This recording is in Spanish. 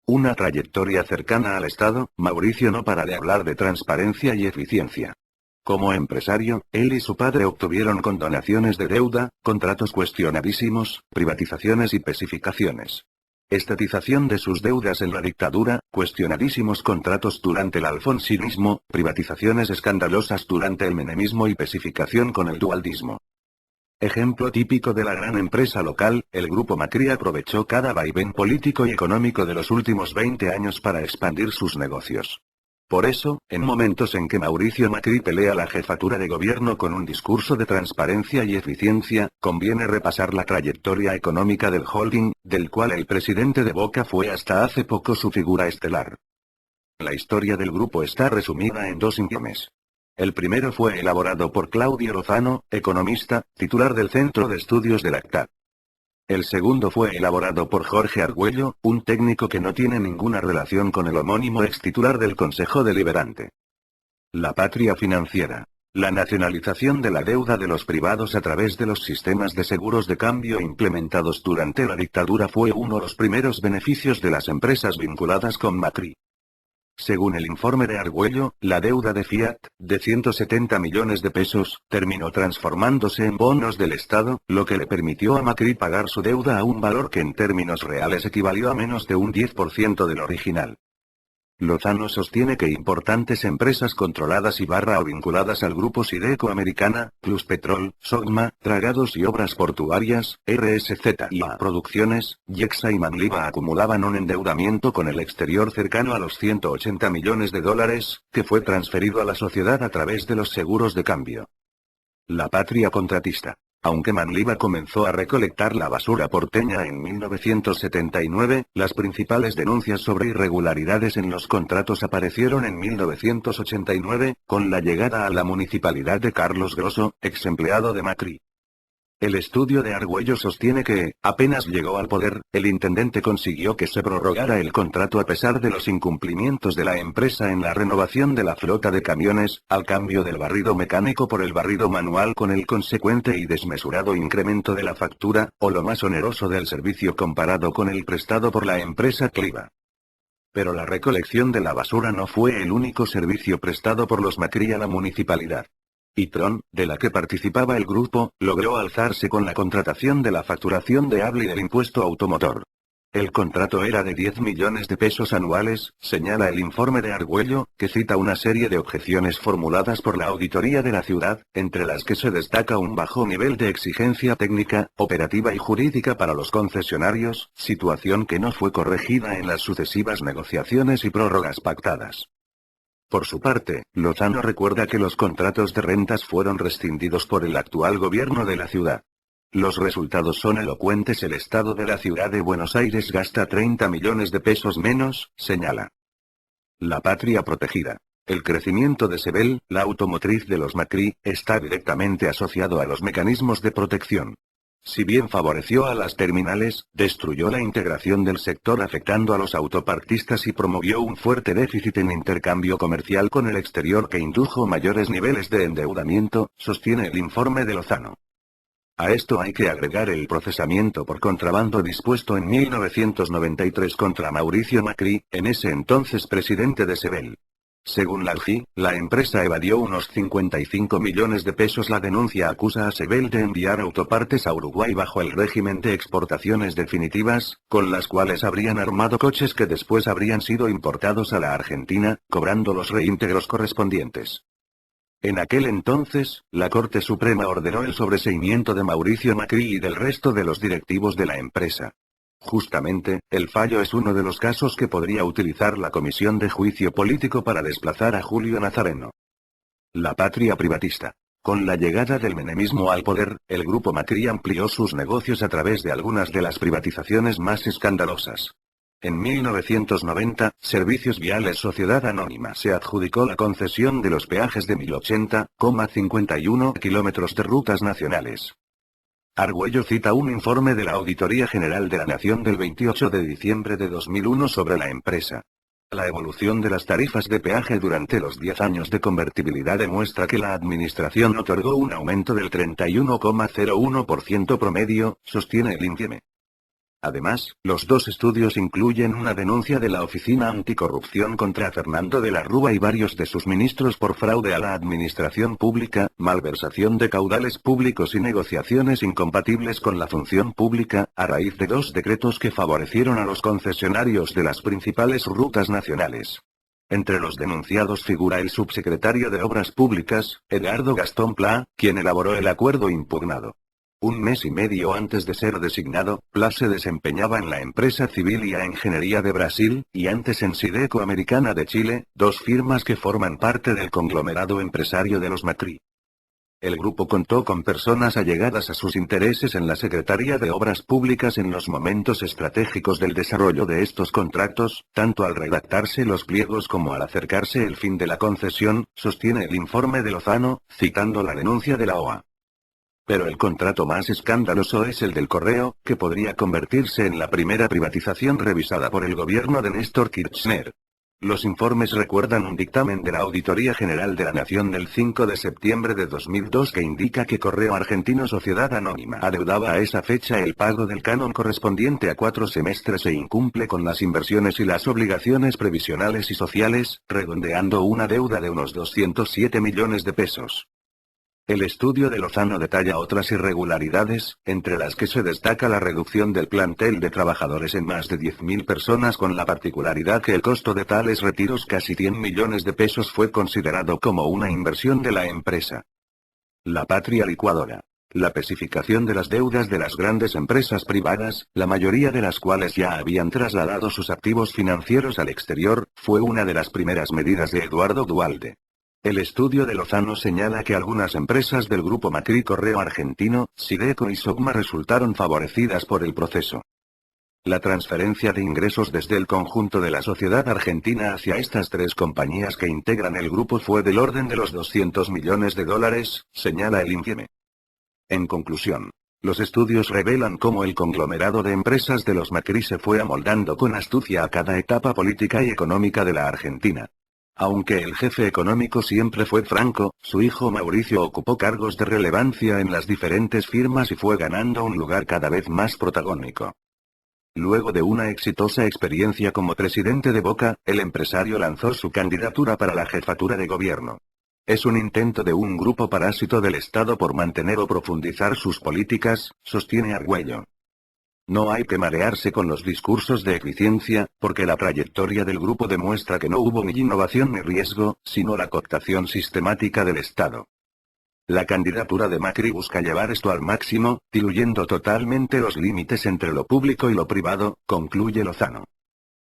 una trayectoria cercana al Estado, Mauricio no para de hablar de transparencia y eficiencia. Como empresario, él y su padre obtuvieron condonaciones de deuda, contratos cuestionadísimos, privatizaciones y especificaciones. Estatización de sus deudas en la dictadura, cuestionadísimos contratos durante el alfonsinismo, privatizaciones escandalosas durante el menemismo y especificación con el dualdismo. Ejemplo típico de la gran empresa local, el grupo Macri aprovechó cada vaivén político y económico de los últimos 20 años para expandir sus negocios. Por eso, en momentos en que Mauricio Macri pelea la jefatura de gobierno con un discurso de transparencia y eficiencia, conviene repasar la trayectoria económica del holding, del cual el presidente de Boca fue hasta hace poco su figura estelar. La historia del grupo está resumida en dos informes. El primero fue elaborado por Claudio Lozano, economista, titular del Centro de Estudios del ACTA. El segundo fue elaborado por Jorge Argüello, un técnico que no tiene ninguna relación con el homónimo ex titular del Consejo Deliberante. La patria financiera. La nacionalización de la deuda de los privados a través de los sistemas de seguros de cambio implementados durante la dictadura fue uno de los primeros beneficios de las empresas vinculadas con Macri. Según el informe de Argüello, la deuda de Fiat, de 170 millones de pesos, terminó transformándose en bonos del Estado, lo que le permitió a Macri pagar su deuda a un valor que en términos reales equivalió a menos de un 10% del original. Lozano sostiene que importantes empresas controladas o vinculadas al grupo Sideco Americana, Pluspetrol, Sogma, Dragados y Obras Portuarias, RSZ&A Producciones, Yexa y Manliva acumulaban un endeudamiento con el exterior cercano a los 180 millones de dólares, que fue transferido a la sociedad a través de los seguros de cambio. La patria contratista. Aunque Manliva comenzó a recolectar la basura porteña en 1979, las principales denuncias sobre irregularidades en los contratos aparecieron en 1989, con la llegada a la municipalidad de Carlos Grosso, ex empleado de Macri. El estudio de Argüello sostiene que, apenas llegó al poder, el intendente consiguió que se prorrogara el contrato a pesar de los incumplimientos de la empresa en la renovación de la flota de camiones, al cambio del barrido mecánico por el barrido manual con el consecuente y desmesurado incremento de la factura, o lo más oneroso del servicio comparado con el prestado por la empresa Cliva. Pero la recolección de la basura no fue el único servicio prestado por los Macri a la municipalidad. Itron, de la que participaba el grupo, logró alzarse con la contratación de la facturación de Habli del impuesto automotor. El contrato era de 10 millones de pesos anuales, señala el informe de Argüello, que cita una serie de objeciones formuladas por la auditoría de la ciudad, entre las que se destaca un bajo nivel de exigencia técnica, operativa y jurídica para los concesionarios, situación que no fue corregida en las sucesivas negociaciones y prórrogas pactadas. Por su parte, Lozano recuerda que los contratos de rentas fueron rescindidos por el actual gobierno de la ciudad. Los resultados son elocuentes. El Estado de la ciudad de Buenos Aires gasta 30 millones de pesos menos, señala. La patria protegida. El crecimiento de Sebel, la automotriz de los Macri, está directamente asociado a los mecanismos de protección. Si bien favoreció a las terminales, destruyó la integración del sector afectando a los autopartistas y promovió un fuerte déficit en intercambio comercial con el exterior que indujo mayores niveles de endeudamiento, sostiene el informe de Lozano. A esto hay que agregar el procesamiento por contrabando dispuesto en 1993 contra Mauricio Macri, en ese entonces presidente de Sebel. Según la AGI, la empresa evadió unos 55 millones de pesos. La denuncia acusa a Sebel de enviar autopartes a Uruguay bajo el régimen de exportaciones definitivas, con las cuales habrían armado coches que después habrían sido importados a la Argentina, cobrando los reintegros correspondientes. En aquel entonces, la Corte Suprema ordenó el sobreseimiento de Mauricio Macri y del resto de los directivos de la empresa. Justamente, el fallo es uno de los casos que podría utilizar la Comisión de Juicio Político para desplazar a Julio Nazareno. La patria privatista. Con la llegada del menemismo al poder, el grupo Macri amplió sus negocios a través de algunas de las privatizaciones más escandalosas. En 1990, Servicios Viales Sociedad Anónima se adjudicó la concesión de los peajes de 1080,51 kilómetros de rutas nacionales. Argüello cita un informe de la Auditoría General de la Nación del 28 de diciembre de 2001 sobre la empresa. La evolución de las tarifas de peaje durante los 10 años de convertibilidad demuestra que la administración otorgó un aumento del 31,01% promedio, sostiene el informe. Además, los dos estudios incluyen una denuncia de la Oficina Anticorrupción contra Fernando de la Rúa y varios de sus ministros por fraude a la administración pública, malversación de caudales públicos y negociaciones incompatibles con la función pública, a raíz de dos decretos que favorecieron a los concesionarios de las principales rutas nacionales. Entre los denunciados figura el subsecretario de Obras Públicas, Edgardo Gastón Pla, quien elaboró el acuerdo impugnado. Un mes y medio antes de ser designado, Pla se desempeñaba en la empresa Civil y a Ingeniería de Brasil, y antes en Sideco Americana de Chile, dos firmas que forman parte del conglomerado empresario de los Macri. El grupo contó con personas allegadas a sus intereses en la Secretaría de Obras Públicas en los momentos estratégicos del desarrollo de estos contratos, tanto al redactarse los pliegos como al acercarse el fin de la concesión, sostiene el informe de Lozano, citando la denuncia de la OA. Pero el contrato más escandaloso es el del correo, que podría convertirse en la primera privatización revisada por el gobierno de Néstor Kirchner. Los informes recuerdan un dictamen de la Auditoría General de la Nación del 5 de septiembre de 2002 que indica que Correo Argentino Sociedad Anónima adeudaba a esa fecha el pago del canon correspondiente a 4 semestres e incumple con las inversiones y las obligaciones previsionales y sociales, redondeando una deuda de unos 207 millones de pesos. El estudio de Lozano detalla otras irregularidades, entre las que se destaca la reducción del plantel de trabajadores en más de 10.000 personas con la particularidad que el costo de tales retiros, casi 100 millones de pesos, fue considerado como una inversión de la empresa. La patria licuadora. La especificación de las deudas de las grandes empresas privadas, la mayoría de las cuales ya habían trasladado sus activos financieros al exterior, fue una de las primeras medidas de Eduardo Duhalde. El estudio de Lozano señala que algunas empresas del grupo Macri, Correo Argentino, Sideco y Sogma resultaron favorecidas por el proceso. La transferencia de ingresos desde el conjunto de la sociedad argentina hacia estas tres compañías que integran el grupo fue del orden de los 200 millones de dólares, señala el informe. En conclusión, los estudios revelan cómo el conglomerado de empresas de los Macri se fue amoldando con astucia a cada etapa política y económica de la Argentina. Aunque el jefe económico siempre fue Franco, su hijo Mauricio ocupó cargos de relevancia en las diferentes firmas y fue ganando un lugar cada vez más protagónico. Luego de una exitosa experiencia como presidente de Boca, el empresario lanzó su candidatura para la jefatura de gobierno. Es un intento de un grupo parásito del Estado por mantener o profundizar sus políticas, sostiene Argüello. No hay que marearse con los discursos de eficiencia, porque la trayectoria del grupo demuestra que no hubo ni innovación ni riesgo, sino la cooptación sistemática del Estado. La candidatura de Macri busca llevar esto al máximo, diluyendo totalmente los límites entre lo público y lo privado, concluye Lozano.